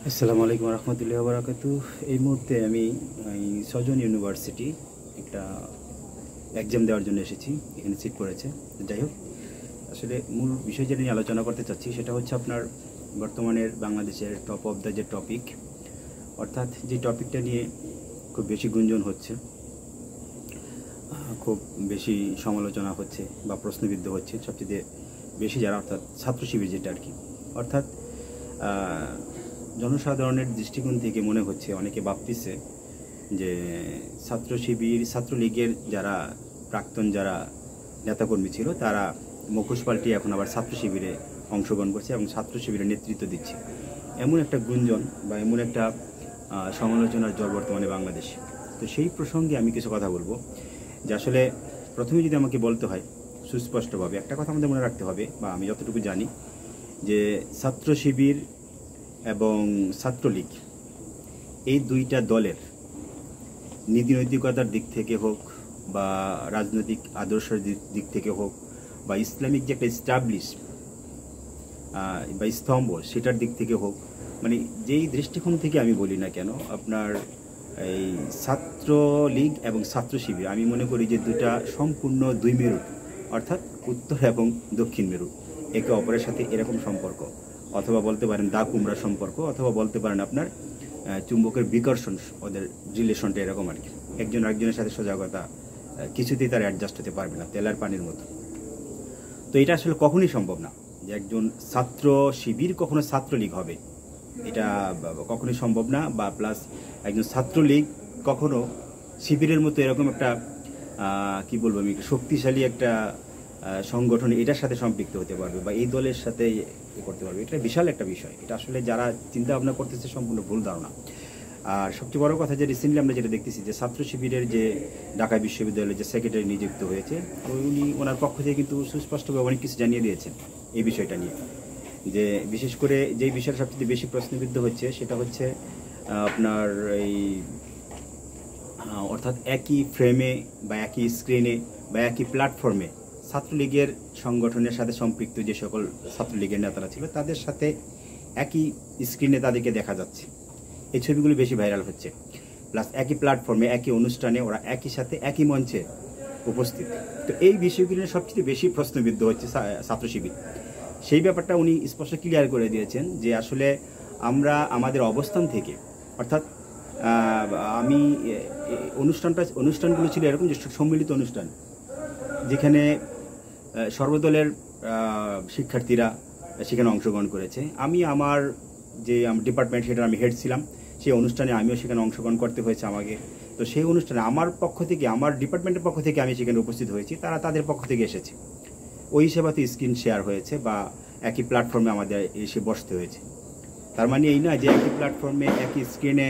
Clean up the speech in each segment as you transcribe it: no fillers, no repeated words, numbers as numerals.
আসসালামু আলাইকুম রহমতুল্লাহি ওয়া বারাকাতুহু। এই মুহূর্তে আমি সজন ইউনিভার্সিটি একটা এক্সাম দেওয়ার জন্য এসেছি। এখানে সিট পড়েছে। যাই হোক, আসলে মূল বিষয় যেটা নিয়ে আলোচনা করতে চাচ্ছি সেটা হচ্ছে আপনার বর্তমানের বাংলাদেশের টপ অফ দ্য যে টপিক, অর্থাৎ যে টপিকটা নিয়ে খুব বেশি গুঞ্জন হচ্ছে, খুব বেশি সমালোচনা হচ্ছে বা প্রশ্নবিদ্ধ হচ্ছে সবচেয়ে বেশি যারা, অর্থাৎ ছাত্র শিবির যেটা আর কি। অর্থাৎ জনসাধারণের দৃষ্টিকোণ থেকে মনে হচ্ছে, অনেকে ভাবতেছে যে ছাত্র শিবির, ছাত্রলীগের যারা প্রাক্তন যারা নেতাকর্মী ছিল তারা মুখোশ পাল্টিয়ে এখন আবার ছাত্র শিবিরে অংশগ্রহণ করছে এবং ছাত্র শিবিরের নেতৃত্ব দিচ্ছে। এমন একটা গুঞ্জন বা এমন একটা সমালোচনার জ্বর বর্তমানে বাংলাদেশে। তো সেই প্রসঙ্গে আমি কিছু কথা বলবো যে আসলে প্রথমে যদি আমাকে বলতে হয় সুস্পষ্টভাবে একটা কথা আমাদের মনে রাখতে হবে, বা আমি যতটুকু জানি যে ছাত্র শিবির এবং ছাত্রলীগ এই দুইটা দলের নীতি নৈতিকতার দিক থেকে হোক বা রাজনৈতিক আদর্শের দিক থেকে হোক বা ইসলামিক যে একটা স্টাবলিশ বা স্তম্ভ সেটার দিক থেকে হোক, মানে যেই দৃষ্টিকোণ থেকে আমি বলি না কেন, আপনার এই ছাত্রলীগ এবং ছাত্র শিবির আমি মনে করি যে দুটা সম্পূর্ণ দুই মেরু, অর্থাৎ উত্তর এবং দক্ষিণ মেরু একে অপরের সাথে এরকম সম্পর্ক, অথবা বলতে পারেন দা কুমড়া সম্পর্ক, অথবা বলতে পারেন আপনার চুম্বকের বিকর্ষণ, ওদের রিলেশনটা এরকম আর কি। একজন আরেকজনের সাথে সজাগতা কিছুতেই তার অ্যাডজাস্ট হতে পারবে না, তেল আর পানির মতো। তো এটা আসলে কখনোই সম্ভব না যে একজন ছাত্র শিবির কখনো ছাত্রলীগ হবে, এটা কখনোই সম্ভব না। বা প্লাস একজন ছাত্রলীগ কখনো শিবিরের মতো এরকম একটা কি বলবো আমি, শক্তিশালী একটা সংগঠন এটার সাথে সম্পৃক্ত হতে পারবে বা এই দলের সাথে করতে পারবে, এটা বিশাল একটা বিষয়। এটা আসলে যারা চিন্তা ভাবনা করতেছে সম্পূর্ণ ভুল ধারণা। আর সবচেয়ে বড় কথা যে রিসেন্টলি আমরা যেটা দেখতেছি যে ছাত্র শিবিরের যে ঢাকা বিশ্ববিদ্যালয়ের যে সেক্রেটারি নিযুক্ত হয়েছে, উনি ওনার পক্ষ থেকে কিন্তু সুস্পষ্টভাবে অনেক কিছু জানিয়ে দিয়েছেন এই বিষয়টা নিয়ে। যে বিশেষ করে যেই বিষয়টা সবচেয়ে বেশি প্রশ্নবিদ্ধ হচ্ছে সেটা হচ্ছে আপনার এই অর্থাৎ একই ফ্রেমে বা একই স্ক্রিনে বা একই প্ল্যাটফর্মে ছাত্রলীগের সংগঠনের সাথে সম্পৃক্ত যে সকল ছাত্রলীগের নেতারা ছিল তাদের সাথে একই স্ক্রিনে তাদেরকে দেখা যাচ্ছে। এই ছবিগুলো বেশি ভাইরাল হচ্ছে। প্লাস একই প্ল্যাটফর্মে একই অনুষ্ঠানে ওরা একই সাথে একই মঞ্চে উপস্থিত। তো এই বিষয়গুলো সবচেয়ে বেশি প্রশ্নবিদ্ধ হচ্ছে ছাত্র শিবির। সেই ব্যাপারটা উনি স্পষ্ট ক্লিয়ার করে দিয়েছেন যে আসলে আমরা আমাদের অবস্থান থেকে, অর্থাৎ আমি অনুষ্ঠানগুলো ছিল এরকম যে সম্মিলিত অনুষ্ঠান, যেখানে সর্বদলের শিক্ষার্থীরা সেখানে অংশগ্রহণ করেছে। আমি আমার যে ডিপার্টমেন্ট সেটার আমি হেড ছিলাম, সেই অনুষ্ঠানে আমিও সেখানে অংশগ্রহণ করতে হয়েছে আমাকে। তো সেই অনুষ্ঠানে আমার পক্ষ থেকে, আমার ডিপার্টমেন্টের পক্ষ থেকে আমি সেখানে উপস্থিত হয়েছি, তারা তাদের পক্ষ থেকে এসেছে। ওই হিসেবে স্ক্রিন শেয়ার হয়েছে বা একই প্ল্যাটফর্মে আমাদের এসে বসতে হয়েছে। তার মানে এই নয় যে একই প্ল্যাটফর্মে একই স্ক্রিনে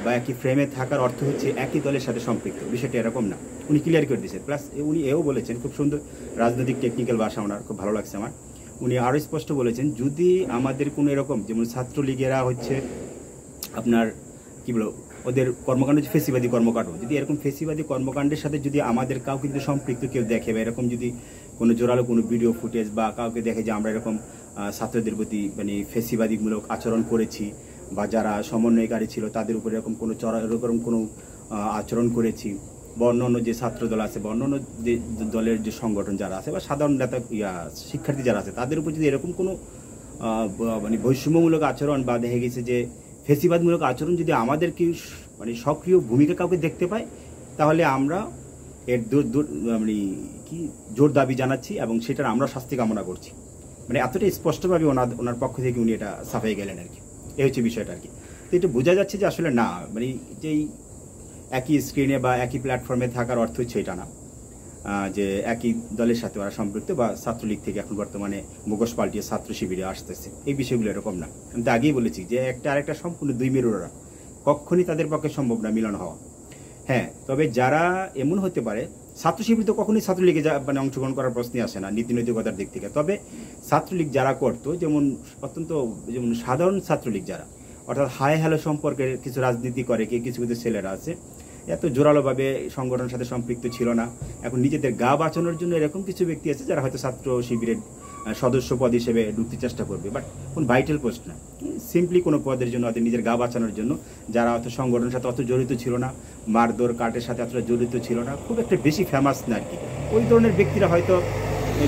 বা একই ফ্রেমে থাকার অর্থ হচ্ছে একই দলের সাথে সম্পৃক্ত, বিষয়টা এরকম না। উনি ক্লিয়ার করে দিয়েছেন। প্লাস উনি এও বলেছেন, খুব সুন্দর রাজনৈতিক টেকনিক্যাল ভাষা, ওনার খুব ভালো লাগছে আমার। উনি আরও স্পষ্ট বলেছেন, যদি আমাদের কোনো এরকম, যেমন ছাত্রলীগেরা হচ্ছে আপনার কী বলো, ওদের কর্মকাণ্ড হচ্ছে ফেসিবাদী কর্মকাণ্ড, যদি এরকম ফেসিবাদী কর্মকাণ্ডের সাথে যদি আমাদের কাউকে যদি সম্পৃক্ত কেউ দেখে বা এরকম যদি কোনো জোরালো কোনো ভিডিও ফুটেজ বা কাউকে দেখে যে আমরা এরকম ছাত্রদের প্রতি মানে ফেসিবাদীমূলক আচরণ করেছি বা যারা সমন্বয়কারী ছিল তাদের উপরে এরকম কোনো এরকম কোনো আচরণ করেছি, বা অন্যান্য যে ছাত্রদল আছে বা অন্যান্য যে দলের যে সংগঠন যারা আছে বা সাধারণ নেতা শিক্ষার্থী যারা আছে তাদের উপর যদি এরকম কোনো মানে বৈষম্যমূলক আচরণ বা দেখে গেছে যে ফেসিবাদমূলক আচরণ যদি আমাদের কি মানে সক্রিয় ভূমিকা কাউকে দেখতে পায়, তাহলে আমরা এর মানে কি জোর দাবি জানাচ্ছি এবং সেটার আমরা শাস্তি কামনা করছি। মানে এতটাই স্পষ্টভাবে ওনার পক্ষ থেকে উনি এটা সাফাই গেলেন আর কি। এই হচ্ছে বিষয়টা আর কি। তো এটা বোঝা যাচ্ছে যে আসলে না, মানে যেই একই স্ক্রিনে বা একই প্ল্যাটফর্মে থাকার অর্থ হচ্ছে এটা না যে একই দলের সাথে ওরা সম্পৃক্ত বা ছাত্রলীগ থেকে এখন বর্তমানে মুখোশ পাল্টিয়ে ছাত্র শিবিরে আসতেছে, এই বিষয়গুলো এরকম না। আমি তো আগেই বলেছি যে একটা আরেকটা সম্পূর্ণ দুই মেরুরা, কখনই তাদের পক্ষে সম্ভব না মিলন হওয়া। হ্যাঁ, তবে যারা এমন হতে পারে, ছাত্র শিবির তো কখনোই ছাত্রলীগে মানে অংশগ্রহণ করার প্রশ্নই আসে না নীতি নৈতিকতার দিক থেকে। তবে ছাত্রলীগ যারা করতো, যেমন অত্যন্ত যেমন সাধারণ ছাত্রলীগ যারা, অর্থাৎ হাই হ্যালো সম্পর্কের কিছু রাজনীতি করে কিছু কিছু ছেলেরা আছে, এত জোরালোভাবে সংগঠনের সাথে সম্পৃক্ত ছিল না। এখন নিজেদের গা বাঁচানোর জন্য এরকম কিছু ব্যক্তি আছে যারা হয়তো ছাত্র শিবিরের সদস্য পদ হিসেবে ঢুকতে চেষ্টা করবে, বাট কোন ভাইটাল পোস্ট না, সিম্পলি কোনো পদের জন্য হয়তো নিজের গা বাঁচানোর জন্য, যারা হয়তো সংগঠনের সাথে অত জড়িত ছিল না, মারধর কাটের সাথে অতটা জড়িত ছিল না, খুব একটা বেশি ফেমাস না আর কি। ওই ধরনের ব্যক্তিরা হয়তো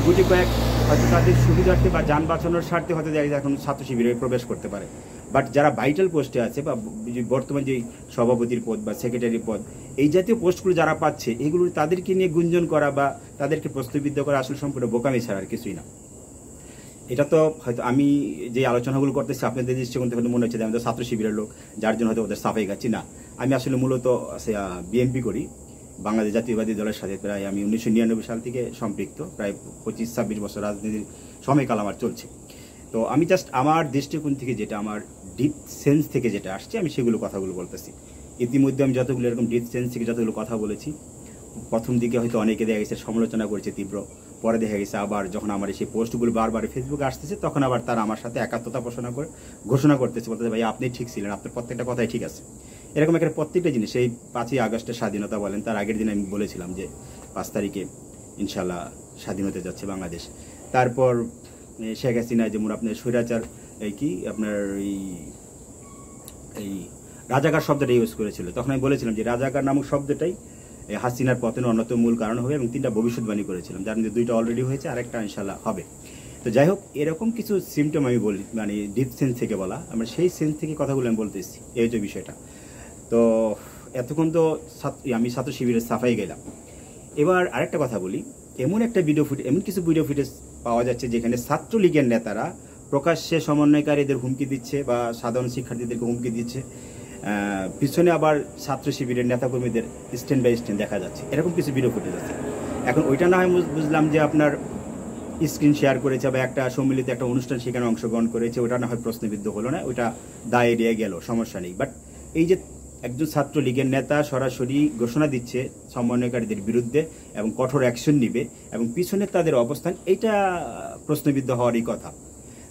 গুটি কয়েক হয়তো তাদের সুবিধার্থে বা যান বাঁচানোর স্বার্থে হয়তো এখন ছাত্র শিবিরে প্রবেশ করতে পারে। বাট যারা ভাইটাল পোস্টে আছে বা বর্তমান যে সভাপতির পদ বা সেক্রেটারি পদ, এই জাতীয় পোস্টগুলো যারা পাচ্ছে, এগুলো তাদেরকে নিয়ে গুঞ্জন করা বা তাদেরকে প্রশ্নবিদ্ধ করা আসলে সম্পূর্ণ বোকামি ছাড়া আর কিছুই না। এটা তো হয়তো আমি যে আলোচনাগুলো করতেছি আপনাদের দৃষ্টিকোণ থেকে মনে হচ্ছে যে আমি তো ছাত্র শিবিরের লোক, যার জন্য হয়তো ওদের সাফাই গাচ্ছি না। আমি আসলে মূলত বিএনপি করি, বাংলাদেশ জাতীয়বাদী দলের সাথে প্রায় আমি 1999 সাল থেকে সম্পৃক্ত, প্রায় 25-26 বছর রাজনীতির সময়কাল আমার চলছে। তো আমি জাস্ট আমার দৃষ্টিকোণ থেকে যেটা আমার ডিপ সেন্স থেকে যেটা আসছে আমি সেগুলো কথাগুলো বলতেছি। ইতিমধ্যে আমি যতগুলো এরকম ডিপ সেন্স থেকে যতগুলো কথা বলেছি, প্রথম দিকে হয়তো অনেকে দেখা গেছে সমালোচনা করেছে তীব্র, পরে দেখা গেছে আবার যখন আমার সেই পোস্টগুলো বারবার ফেসবুকে আসতেছে তখন আবার তারা আমার সাথে একাত্মতা ঘোষণা করতেছে, বলতেছে ভাই আপনি ঠিক ছিলেন, আপনার প্রত্যেকটা কথাই ঠিক আছে। এরকম একটা প্রত্যেকটা জিনিস, এই 5ই আগস্টের স্বাধীনতা বলেন, তার আগের দিন আমি বলেছিলাম যে 5 তারিখে ইনশাল্লাহ স্বাধীন হতে যাচ্ছে বাংলাদেশ। তারপর শেখ হাসিনা যেমন আপনার স্বৈরাচার আপনার এই রাজাকার শব্দটা ইউজ করেছিল, তখন আমি বলেছিলাম যে রাজাকার নামক শব্দটাই হাসিনার পতনের অন্যতম মূল কারণ হবে, এবং 3টা ভবিষ্যৎবাণী করেছিলাম, যার মধ্যে 2টা অলরেডি হয়েছে, আরেকটা ইনশাল্লাহ হবে। তো যাই হোক, এরকম কিছু সিমটম আমি বলি, মানে ডিপ সেন্স থেকে বলা, আমরা সেই সেন্স থেকে কথাগুলো আমি বলতে এসেছি, এই যে বিষয়টা। তো এতক্ষণ তো আমি ছাত্র শিবিরের সাফাই গেলাম। এবার আরেকটা কথা বলি, এমন কিছু ভিডিও ফুটেজ পাওয়া যাচ্ছে যেখানে ছাত্রলীগের নেতারা প্রকাশ্যে সমন্বয়কারীদের হুমকি দিচ্ছে বা সাধারণ শিক্ষার্থীদেরকে হুমকি দিচ্ছে, পিছনে আবার ছাত্র শিবিরের নেতাকর্মীদের স্ট্যান্ড বাই স্ট্যান্ড দেখা যাচ্ছে, এরকম কিছু ভিডিও ফুটেজ আছে। এখন ওইটা না হয় বুঝলাম যে আপনার স্ক্রিন শেয়ার করেছে বা একটা সম্মিলিত একটা অনুষ্ঠান সেখানে অংশগ্রহণ করেছে, ওটা না হয় প্রশ্নবিদ্ধ হলো না, ওইটা দায় এড়িয়ে গেল, সমস্যা নেই। বাট এই যে একজন ছাত্রলীগের নেতা সরাসরি ঘোষণা দিচ্ছে সমন্বয়কারীদের বিরুদ্ধে এবং কঠোর অ্যাকশন নিবে, এবং পিছনে তাদের অবস্থান, এইটা প্রশ্নবিদ্ধ হওয়ারই কথা।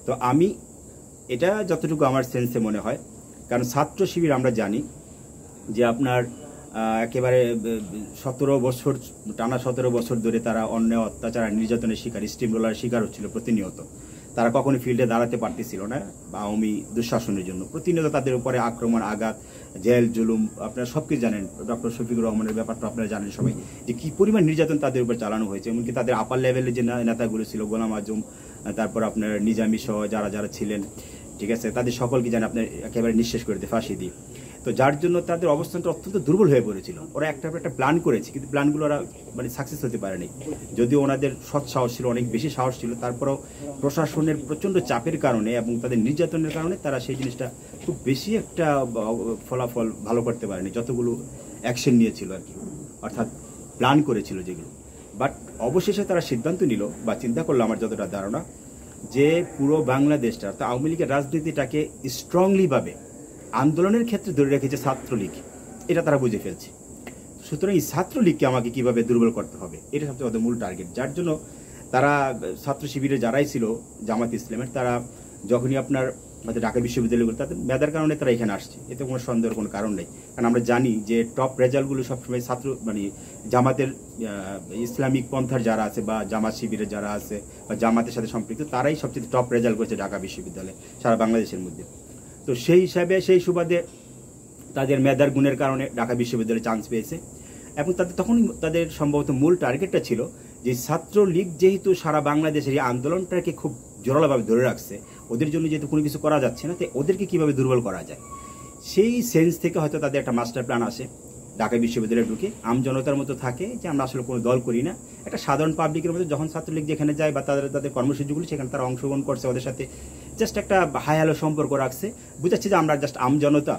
তো আমি এটা যতটুকু আমার সেন্সে মনে হয়, কারণ ছাত্র শিবির আমরা জানি যে আপনার একেবারে 17 বছর টানা 17 বছর ধরে তারা অন্যায় অত্যাচার আর নির্যাতনের শিকার, স্টিম রোলার শিকার হচ্ছিল প্রতিনিয়ত। তারা কখনোই ফিল্ডে দাঁড়াতে পারতেছিল না বা আওয়ামী দুঃশাসনের জন্য প্রতিনিয়ত তাদের উপরে আক্রমণ, আঘাত, জেল, জুলুম, আপনারা সব কিছু জানেন। ডক্টর শফিকুর রহমানের ব্যাপারটা আপনারা জানেন সবাই, যে কি পরিমাণ নির্যাতন তাদের উপর চালানো হয়েছে। এমনকি তাদের আপার লেভেলের যে নেতাগুলো ছিল, গোলাম আজম, তারপর আপনার নিজামী সহ যারা ছিলেন, ঠিক আছে, তাদের সকলকে জানেন আপনার একেবারে নিঃশেষ করে দিয়ে ফাঁসি দিয়ে। তো যার জন্য তাদের অবস্থানটা অত্যন্ত দুর্বল হয়ে পড়েছিল। ওরা একটা প্ল্যান করেছে, কিন্তু প্ল্যানগুলো ওরা মানে সাকসেস হতে পারেনি। যদিও ওনাদের সৎ সাহস ছিল, অনেক বেশি সাহস ছিল, তারপরেও প্রশাসনের প্রচণ্ড চাপের কারণে এবং তাদের নির্যাতনের কারণে তারা সেই জিনিসটা খুব বেশি একটা ফলাফল ভালো করতে পারেনি, যতগুলো অ্যাকশন নিয়েছিল আর কি, অর্থাৎ প্ল্যান করেছিল যেগুলো। বাট অবশেষে তারা সিদ্ধান্ত নিল বা চিন্তা করলো, আমার যতটা ধারণা, যে পুরো বাংলাদেশটা অর্থাৎ আওয়ামী লীগের রাজনীতিটাকে স্ট্রংলিভাবে আন্দোলনের ক্ষেত্রে ধরে রেখেছে ছাত্রলীগ, এটা তারা বুঝে ফেলছে। সুতরাং এই ছাত্রলীগকে আমাকে কিভাবে দুর্বল করতে হবে, এটা সবচেয়ে ওদের মূল টার্গেট। যার জন্য তারা ছাত্র শিবিরে যারাই ছিল জামাত ইসলামের, তারা যখনই আপনার ঢাকা বিশ্ববিদ্যালয়গুলো, তাদের মেধার কারণে তারা এখানে আসছে, এতে কোনো সন্দেহের কোনো কারণ নেই। কারণ আমরা জানি যে টপ রেজাল্টগুলো সবসময় ছাত্র মানে জামাতের ইসলামিক পন্থার যারা আছে বা জামাত শিবিরের যারা আছে বা জামাতের সাথে সম্পৃক্ত, তারাই সবচেয়ে টপ রেজাল্ট করেছে ঢাকা বিশ্ববিদ্যালয়ে সারা বাংলাদেশের মধ্যে। তো সেই হিসাবে সেই সুবাদে তাদের মেধার গুণের কারণে ঢাকা বিশ্ববিদ্যালয়ে চান্স পেয়েছে, এবং তখন তাদের সম্ভবত মূল টার্গেটটা ছিল যে ছাত্রলীগ যেহেতু সারা বাংলাদেশের এই আন্দোলনটাকে খুব জোরালোভাবে ধরে রাখছে, ওদের জন্য যেহেতু কোনো কিছু করা যাচ্ছে না, তাই ওদেরকে কীভাবে দুর্বল করা যায়, সেই সেন্স থেকে হয়তো তাদের একটা মাস্টার প্ল্যান আসে। ঢাকা বিশ্ববিদ্যালয়ে ঢুকে আমজনতার মতো থাকে যে আমরা আসলে কোনো দল করি না, একটা সাধারণ পাবলিকের মধ্যে যখন ছাত্রলীগ যেখানে যায় বা তাদের কর্মসূচিগুলো সেখানে তারা অংশগ্রহণ করছে, ওদের সাথে জাস্ট একটা হাই হ্যালো সম্পর্ক রাখছে, বুঝাচ্ছে যে আমরা জাস্ট আমজনতা,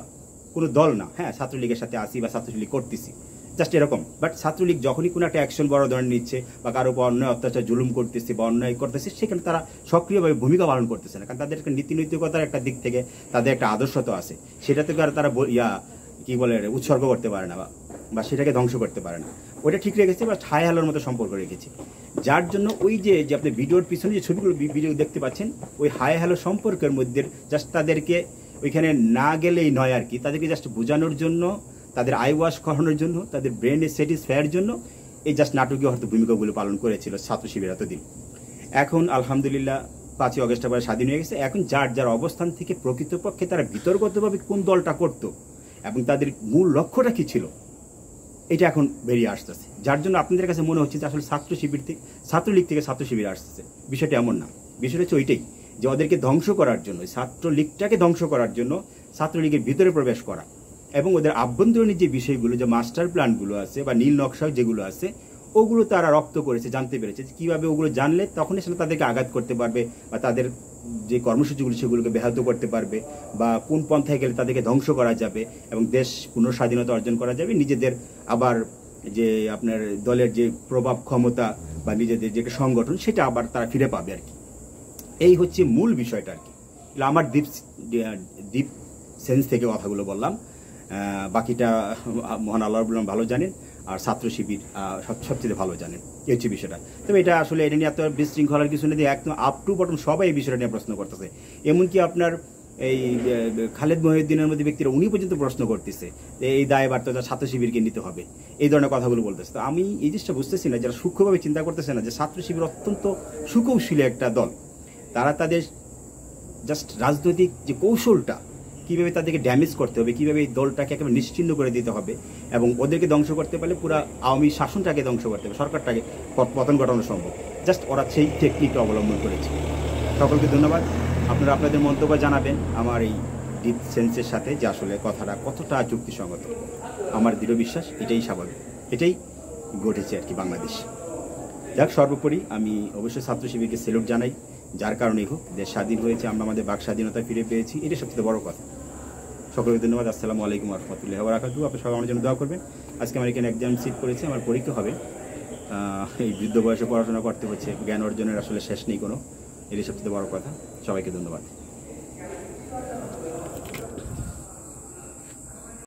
কোনো দল না, হ্যাঁ ছাত্রলীগের সাথে আসি বা ছাত্রলীগ করতেছি, জাস্ট এরকম। বাট ছাত্রলীগ যখনই কোনো একটা অ্যাকশন বড় ধরনের নিচ্ছে বা কারো উপর অন্যায় অত্যাচার জুলুম করতেছে বা অন্যায় করতেছে, সেখানে তারা সক্রিয়ভাবে ভূমিকা পালন করতেছে না, কারণ তাদের একটা নীতি নৈতিকতার একটা দিক থেকে তাদের একটা আদর্শ তো আছে, সেটা থেকে আর তারা কি বলে উৎসর্গ করতে পারে না বা সেটাকে ধ্বংস করতে পারে না। ওইটা ঠিক রেখেছে বা হাই হ্যালোর মতো সম্পর্ক রেখেছে, যার জন্য ওই যে আপনি ভিডিওর পিছনে যে ছবিগুলো ভিডিও দেখতে পাচ্ছেন, ওই হাই হ্যালো সম্পর্কের মধ্যে জাস্ট তাদেরকে ওইখানে না গেলেই নয় আর কি, তাদেরকে জাস্ট বোঝানোর জন্য তাদের আই ওয়াশ করানোর জন্য, তাদের ব্রেনে স্যাটিসফাইয়ের জন্য এই জাস্ট নাটকীয় হয়তো ভূমিকাগুলো পালন করেছিল ছাত্র শিবির এতদিন। এখন আলহামদুলিল্লাহ 5ই আগস্টের পরে স্বাধীন হয়ে গেছে। এখন যার যার অবস্থান থেকে প্রকৃতপক্ষে তারা বিতর্কতভাবে কোন দলটা করত এবং তাদের মূল লক্ষ্যটা কী ছিল, এটা এখন বেরিয়ে আসতেছে। যার জন্য আপনাদের কাছে মনে হচ্ছে যে আসলে ছাত্রলীগ থেকে ছাত্র শিবির আসতেছে। বিষয়টা এমন না। বিষয়টা হচ্ছে ওইটাই যে ওদেরকে ধ্বংস করার জন্য, ছাত্রলীগটাকে ধ্বংস করার জন্য ছাত্রলীগের ভিতরে প্রবেশ করা এবং ওদের আভ্যন্তরীণ যে বিষয়গুলো, যে মাস্টার প্ল্যানগুলো আছে বা নীল নকশা যেগুলো আছে, ওগুলো তারা রপ্ত করেছে, জানতে পেরেছে যে কীভাবে ওগুলো জানলে তখনই আসলে তাদেরকে আঘাত করতে পারবে বা তাদের যে কর্মসূচিগুলো সেগুলোকে ব্যাহত করতে পারবে বা কোন পন্থায় গেলে তাদেরকে ধ্বংস করা যাবে এবং দেশ পুনঃস্বাধীনতা অর্জন করা যাবে, নিজেদের আবার যে আপনার দলের যে প্রভাব ক্ষমতা বা নিজেদের যে সংগঠন সেটা আবার তারা ফিরে পাবে আর কি। এই হচ্ছে মূল বিষয়টা আর কি। আমার ডিপ সেন্স থেকে কথাগুলো বললাম, বাকিটা মহান আল্লাহ ভালো জানেন আর ছাত্র শিবির সবচেয়ে ভালো জানেন। এই হচ্ছে বিষয়টা। তবে এটা আসলে এটা নিয়ে এত বিশৃঙ্খলার কিছু নেই, একদম আপ টু বটম সবাই এই বিষয়টা নিয়ে প্রশ্ন করতেছে। এমনকি আপনার এই খালেদ মহিউদ্দিনের মধ্যে ব্যক্তিরা উনি পর্যন্ত প্রশ্ন করতেছে যে এই দায়ভার তো ছাত্র শিবিরকে নিতে হবে, এই ধরনের কথাগুলো বলতেছে। তো আমি এই জিনিসটা বুঝতেছি না, যারা সূক্ষ্মভাবে চিন্তা করতেছে না যে ছাত্র শিবির অত্যন্ত সুকৌশলী একটা দল। তারা তাদের জাস্ট রাজনৈতিক যে কৌশলটা, কীভাবে তাদেরকে ড্যামেজ করতে হবে, কীভাবে এই দলটাকে একেবারে নিশ্চিহ্ন করে দিতে হবে এবং ওদেরকে ধ্বংস করতে পারলে পুরো আওয়ামী শাসনটাকে ধ্বংস করতে হবে, সরকারটাকে পতন ঘটানো সম্ভব। জাস্ট ওরা সেই টেকনিকটা অবলম্বন করেছে। সকলকে ধন্যবাদ। আপনারা আপনাদের মন্তব্য জানাবেন আমার এই ডিপ সেন্সের সাথে যে আসলে কথাটা কতটা যুক্তিসঙ্গত। আমার দৃঢ় বিশ্বাস এটাই স্বাভাবিক, এটাই ঘটেছে আর কি বাংলাদেশ। যাক, সর্বোপরি আমি অবশ্যই ছাত্র শিবিরকে স্যালুট জানাই। যার কারণেই হোক দেশ স্বাধীন হয়েছে, আমরা আমাদের বাক স্বাধীনতা ফিরে পেয়েছি, এটা সবচেয়ে বড় কথা। সকলকে ধন্যবাদ। আসসালামু আলাইকুম ওয়া রাহমাতুল্লাহি ওয়া বারাকাতুহু। আপনি সবাই আমার জন্য দোয়া করবেন। আজকে আমার এখানে এক্সাম সিট করেছে, আমার পরীক্ষা হবে। এই বৃদ্ধ বয়সে পড়াশোনা করতে হচ্ছে, জ্ঞান অর্জনের আসলে শেষ নেই কোনো, এটাই সবচেয়ে বড় কথা। সবাইকে ধন্যবাদ।